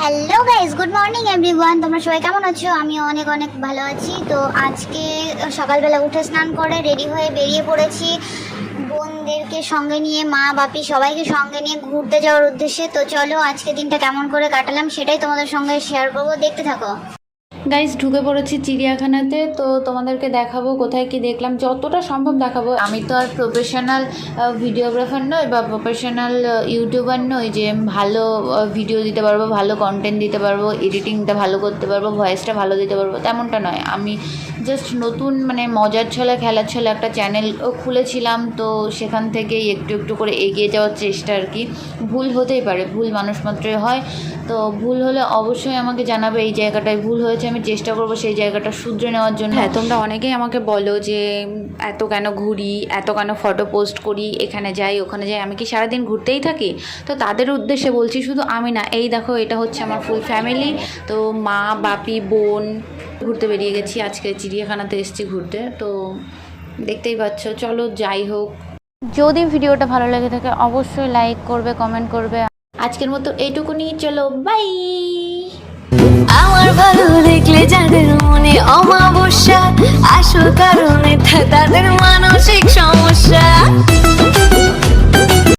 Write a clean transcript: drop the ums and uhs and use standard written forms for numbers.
Hello guys, good morning everyone. তোমরা সবাই কেমন আছো? আমি অনেক অনেক ভালো আছি। তো আজকে সকালবেলা উঠে স্নান করে রেডি হয়ে বেরিয়ে পড়েছি বোনদেরকে সঙ্গে নিয়ে, মা বাপি সবাইকে সঙ্গে নিয়ে ঘুরতে যাওয়ার উদ্দেশ্যে। তো চলো আজকে দিনটা কেমন করে কাটালাম সেটাই তোমাদের সঙ্গে শেয়ার করবো, দেখতে থাকো। গাইজ ঢুকে পড়েছি চিড়িয়াখানাতে। তো তোমাদেরকে দেখাবো কোথায় কি দেখলাম, যতটা সম্ভব দেখাবো। আমি তো আর প্রফেশনাল ভিডিওগ্রাফার নই বা প্রফেশনাল ইউটিউবার নই যে ভালো ভিডিও দিতে পারবো, ভালো কন্টেন্ট দিতে পারবো, এডিটিংটা ভালো করতে পারবো, ভয়েসটা ভালো দিতে পারবো, তেমনটা নয়। আমি জাস্ট নতুন মজার ছলে খেলার ছলে একটা চ্যানেল খুলেছিলাম। তো সেখান থেকেই একটু একটু করে এগিয়ে যাওয়ার চেষ্টা আর কি। ভুল হতেই পারে, ভুল মানুষ মাত্রই হয়। তো ভুল হলে অবশ্যই আমাকে জানাবে এই জায়গাটায় ভুল হয়েছে, আমি চেষ্টা করবো সেই জায়গাটা শুধরে নেওয়ার জন্য। হ্যাঁ, তোমরা অনেকেই আমাকে বলো যে এত কেন ঘুরি, এত কেন ফটো পোস্ট করি, এখানে যাই ওখানে যাই, আমি কি সারাদিন ঘুরতেই থাকি? তো তাদের উদ্দেশ্যে বলছি, শুধু আমি না, এই দেখো এটা হচ্ছে আমার ফুল ফ্যামিলি। তো মা বাপি বোন ঘুরতে বেরিয়ে গেছি, আজকে চিড়িয়াখানাতে এসেছি ঘুরতে। তো দেখতেই পাচ্ছ, চলো যাই হোক। যদি ভিডিওটা ভালো লেগে থাকে অবশ্যই লাইক করবে, কমেন্ট করবে। আজকের মতো এইটুকুনি, চলো বাই। আমার ভালো দেখলে যাদের মনে অমাবস্যা আসল কারণে তাদের মা